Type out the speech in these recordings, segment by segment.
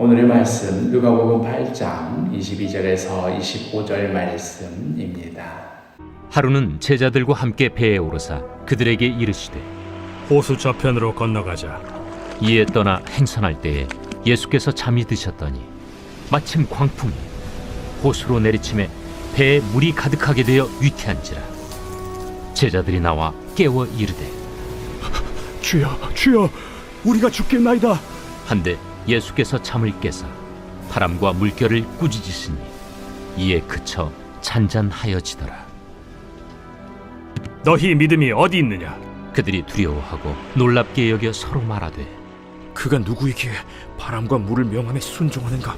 오늘의 말씀 누가복음 8장 22절에서 25절 말씀입니다. 하루는 제자들과 함께 배에 오르사 그들에게 이르시되 호수 저편으로 건너가자. 이에 떠나 행선할 때에 예수께서 잠이 드셨더니 마침 광풍이 호수로 내리침에 배에 물이 가득하게 되어 위태한지라. 제자들이 나와 깨워 이르되 주여, 주여, 우리가 죽겠나이다. 한데 예수께서 잠을 깨사 바람과 물결을 꾸짖으시니 이에 그쳐 잔잔하여지더라. 너희 믿음이 어디 있느냐? 그들이 두려워하고 놀랍게 여겨 서로 말하되 그가 누구이기에 바람과 물을 명함에 순종하는가?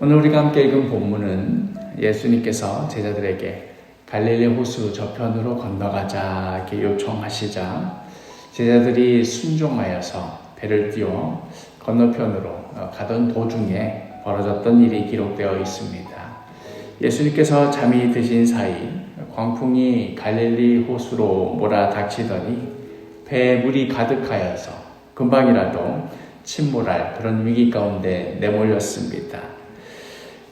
오늘 우리가 함께 읽은 본문은 예수님께서 제자들에게 갈릴리 호수 저편으로 건너가자 이렇게 요청하시자 제자들이 순종하여서 배를 띄워 건너편으로 가던 도중에 벌어졌던 일이 기록되어 있습니다. 예수님께서 잠이 드신 사이 광풍이 갈릴리 호수로 몰아닥치더니 배에 물이 가득하여서 금방이라도 침몰할 그런 위기 가운데 내몰렸습니다.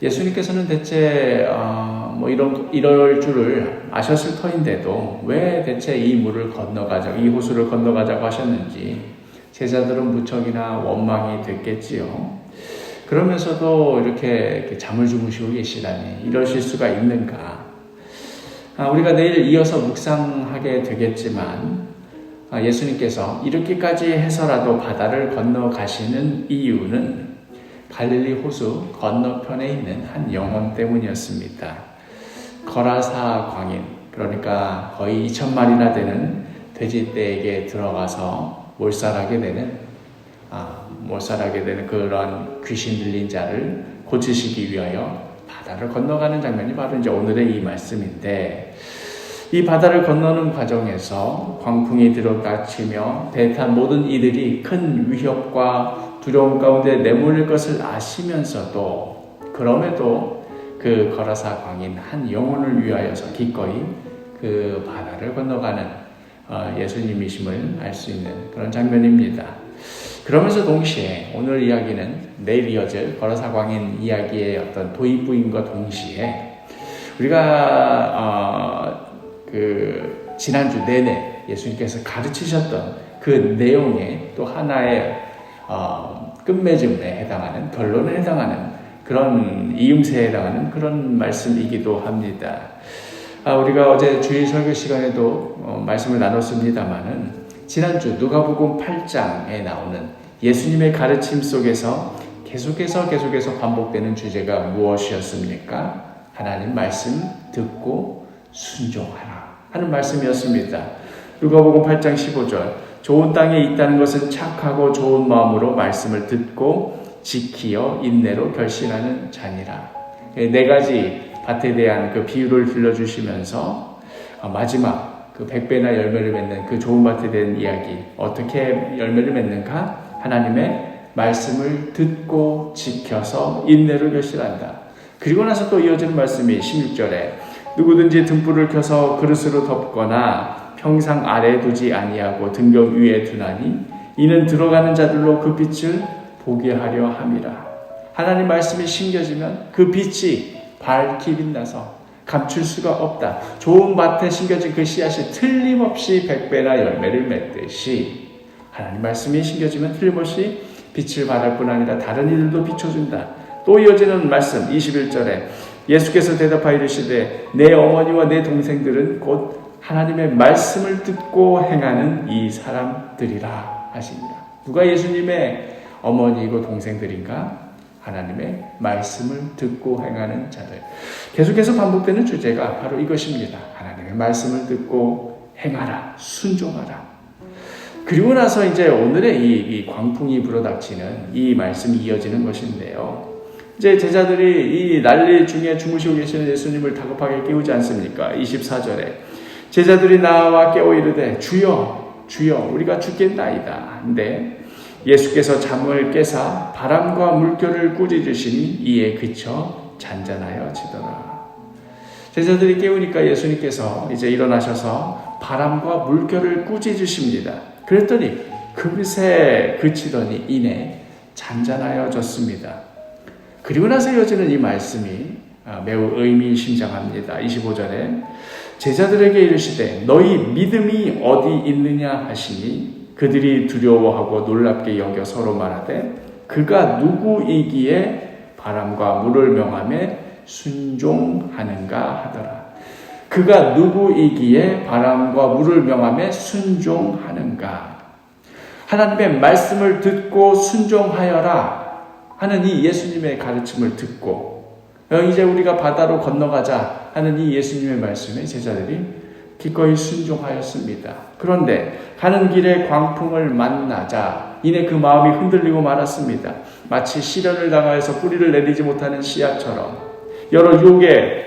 예수님께서는 대체 이럴 줄을 아셨을 터인데도 왜 대체 이 물을 건너가자고, 이 호수를 건너가자고 하셨는지 제자들은 무척이나 원망이 됐겠지요. 그러면서도 이렇게 잠을 주무시고 계시다니 이러실 수가 있는가? 우리가 내일 이어서 묵상하게 되겠지만 예수님께서 이렇게까지 해서라도 바다를 건너가시는 이유는 갈릴리 호수 건너편에 있는 한 영혼 때문이었습니다. 거라사 광인, 그러니까 거의 2,000마리나 되는 돼지떼에게 들어가서 몰살하게 되는 그런 귀신 들린 자를 고치시기 위하여 바다를 건너가는 장면이 바로 이제 오늘의 이 말씀인데, 이 바다를 건너는 과정에서 광풍이 들어닥치며 배 탄 모든 이들이 큰 위협과 두려움 가운데 내몰릴 것을 아시면서도 그럼에도 그 거라사 광인 한 영혼을 위하여서 기꺼이 그 바다를 건너가는 예수님이심을 알 수 있는 그런 장면입니다. 그러면서 동시에 오늘 이야기는 내일 이어질 거라사 광인 이야기의 어떤 도입부인과 동시에 우리가 지난주 내내 예수님께서 가르치셨던 그 내용의 또 하나의 끝맺음에 해당하는, 결론에 해당하는 그런 이음새에 해당하는 그런 말씀이기도 합니다. 우리가 어제 주일 설교 시간에도 말씀을 나눴습니다마는 지난주 누가복음 8장에 나오는 예수님의 가르침 속에서 계속해서 반복되는 주제가 무엇이었습니까? 하나님 말씀 듣고 순종하라 하는 말씀이었습니다. 누가복음 8장 15절, 좋은 땅에 있다는 것은 착하고 좋은 마음으로 말씀을 듣고 지키어 인내로 결신하는 자니라. 네 가지 밭에 대한 그 비유를 들려주시면서 마지막 그 100배나 열매를 맺는 그 좋은 밭에 대한 이야기, 어떻게 열매를 맺는가? 하나님의 말씀을 듣고 지켜서 인내로 결실한다. 그리고 나서 또 이어지는 말씀이 16절에 누구든지 등불을 켜서 그릇으로 덮거나 평상 아래에 두지 아니하고 등경 위에 두나니 이는 들어가는 자들로 그 빛을 보게 하려 함이라. 하나님 말씀이 심겨지면 그 빛이 밝게 빛나서 감출 수가 없다. 좋은 밭에 심겨진 그 씨앗이 틀림없이 100배나 열매를 맺듯이 하나님 말씀이 심겨지면 틀림없이 빛을 발할 뿐 아니라 다른 이들도 비춰준다. 또 이어지는 말씀 21절에 예수께서 대답하여 이르시되 내 어머니와 내 동생들은 곧 하나님의 말씀을 듣고 행하는 이 사람들이라 하십니다. 누가 예수님의 어머니이고 동생들인가? 하나님의 말씀을 듣고 행하는 자들. 계속해서 반복되는 주제가 바로 이것입니다. 하나님의 말씀을 듣고 행하라, 순종하라. 그리고 나서 이제 오늘의 이 광풍이 불어닥치는 이 말씀이 이어지는 것인데요. 이제 제자들이 이 난리 중에 주무시고 계시는 예수님을 다급하게 깨우지 않습니까? 24절에 제자들이 나와 깨워 이르되 주여 주여 우리가 죽겠나이다. 근데 예수께서 잠을 깨사 바람과 물결을 꾸짖으시니 이에 그쳐 잔잔하여지더라. 제자들이 깨우니까 예수님께서 이제 일어나셔서 바람과 물결을 꾸짖으십니다. 그랬더니 금세 그치더니 이내 잔잔하여졌습니다. 그리고 나서 이어지는 이 말씀이 매우 의미심장합니다. 25절에 제자들에게 이르시되 너희 믿음이 어디 있느냐 하시니 그들이 두려워하고 놀랍게 여겨 서로 말하되 그가 누구이기에 바람과 물을 명하며 순종하는가 하더라. 그가 누구이기에 바람과 물을 명하며 순종하는가. 하나님의 말씀을 듣고 순종하여라 하는 이 예수님의 가르침을 듣고 이제 우리가 바다로 건너가자 하는 이 예수님의 말씀에 제자들이 기꺼이 순종하였습니다. 그런데 가는 길에 광풍을 만나자 이내 그 마음이 흔들리고 말았습니다. 마치 시련을 당하여서 뿌리를 내리지 못하는 씨앗처럼 여러 유혹에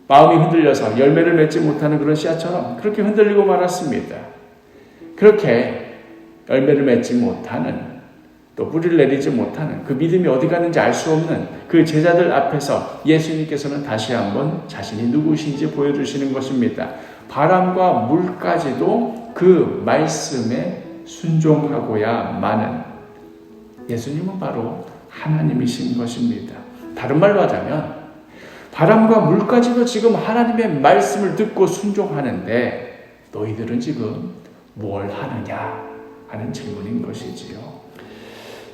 마음이 흔들려서 열매를 맺지 못하는 그런 씨앗처럼 그렇게 흔들리고 말았습니다. 그렇게 열매를 맺지 못하는 또 뿌리를 내리지 못하는 그 믿음이 어디 갔는지 알 수 없는 그 제자들 앞에서 예수님께서는 다시 한번 자신이 누구신지 보여주시는 것입니다. 바람과 물까지도 그 말씀에 순종하고야 마는 예수님은 바로 하나님이신 것입니다. 다른 말로 하자면 바람과 물까지도 지금 하나님의 말씀을 듣고 순종하는데 너희들은 지금 뭘 하느냐 하는 질문인 것이지요.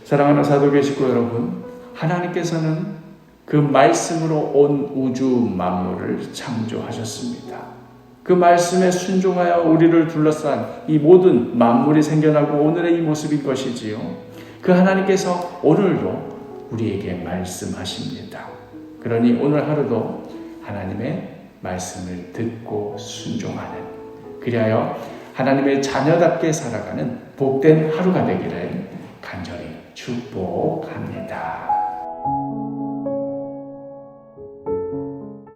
사랑하는 사도교회 식구 여러분, 하나님께서는 그 말씀으로 온 우주 만물을 창조하셨습니다. 그 말씀에 순종하여 우리를 둘러싼 이 모든 만물이 생겨나고 오늘의 이 모습인 것이지요. 그 하나님께서 오늘도 우리에게 말씀하십니다. 그러니 오늘 하루도 하나님의 말씀을 듣고 순종하는, 그리하여 하나님의 자녀답게 살아가는 복된 하루가 되기를 간절히 축복합니다.